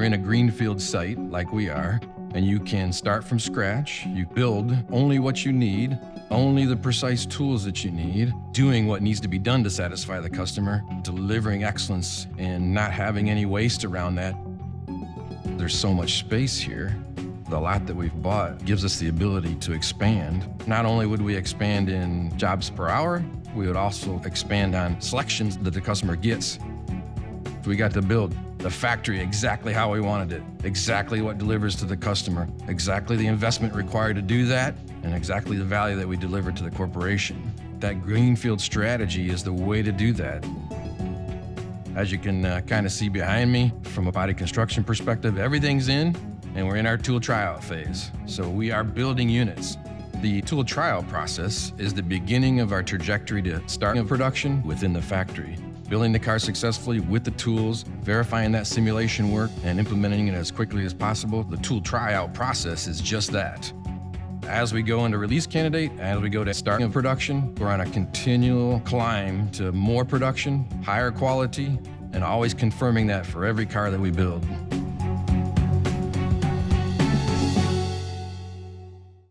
you're in a greenfield site like we are, and you can start from scratch, you build only what you need, only the precise tools that you need, doing what needs to be done to satisfy the customer, delivering excellence and not having any waste around that. There's so much space here. The lot that we've bought gives us the ability to expand. Not only would we expand in jobs per hour, we would also expand on selections that the customer gets. We got to build the factory exactly how we wanted it, exactly what delivers to the customer, exactly the investment required to do that, and exactly the value that we deliver to the corporation. That greenfield strategy is the way to do that. As you can kind of see behind me, from a body construction perspective, everything's in, and we're in our tool tryout phase. So we are building units. The tool tryout process is the beginning of our trajectory to starting production within the factory. Building the car successfully with the tools, verifying that simulation work, and implementing it as quickly as possible. The tool tryout process is just that. As we go into release candidate, as we go to starting of production, we're on a continual climb to more production, higher quality, and always confirming that for every car that we build.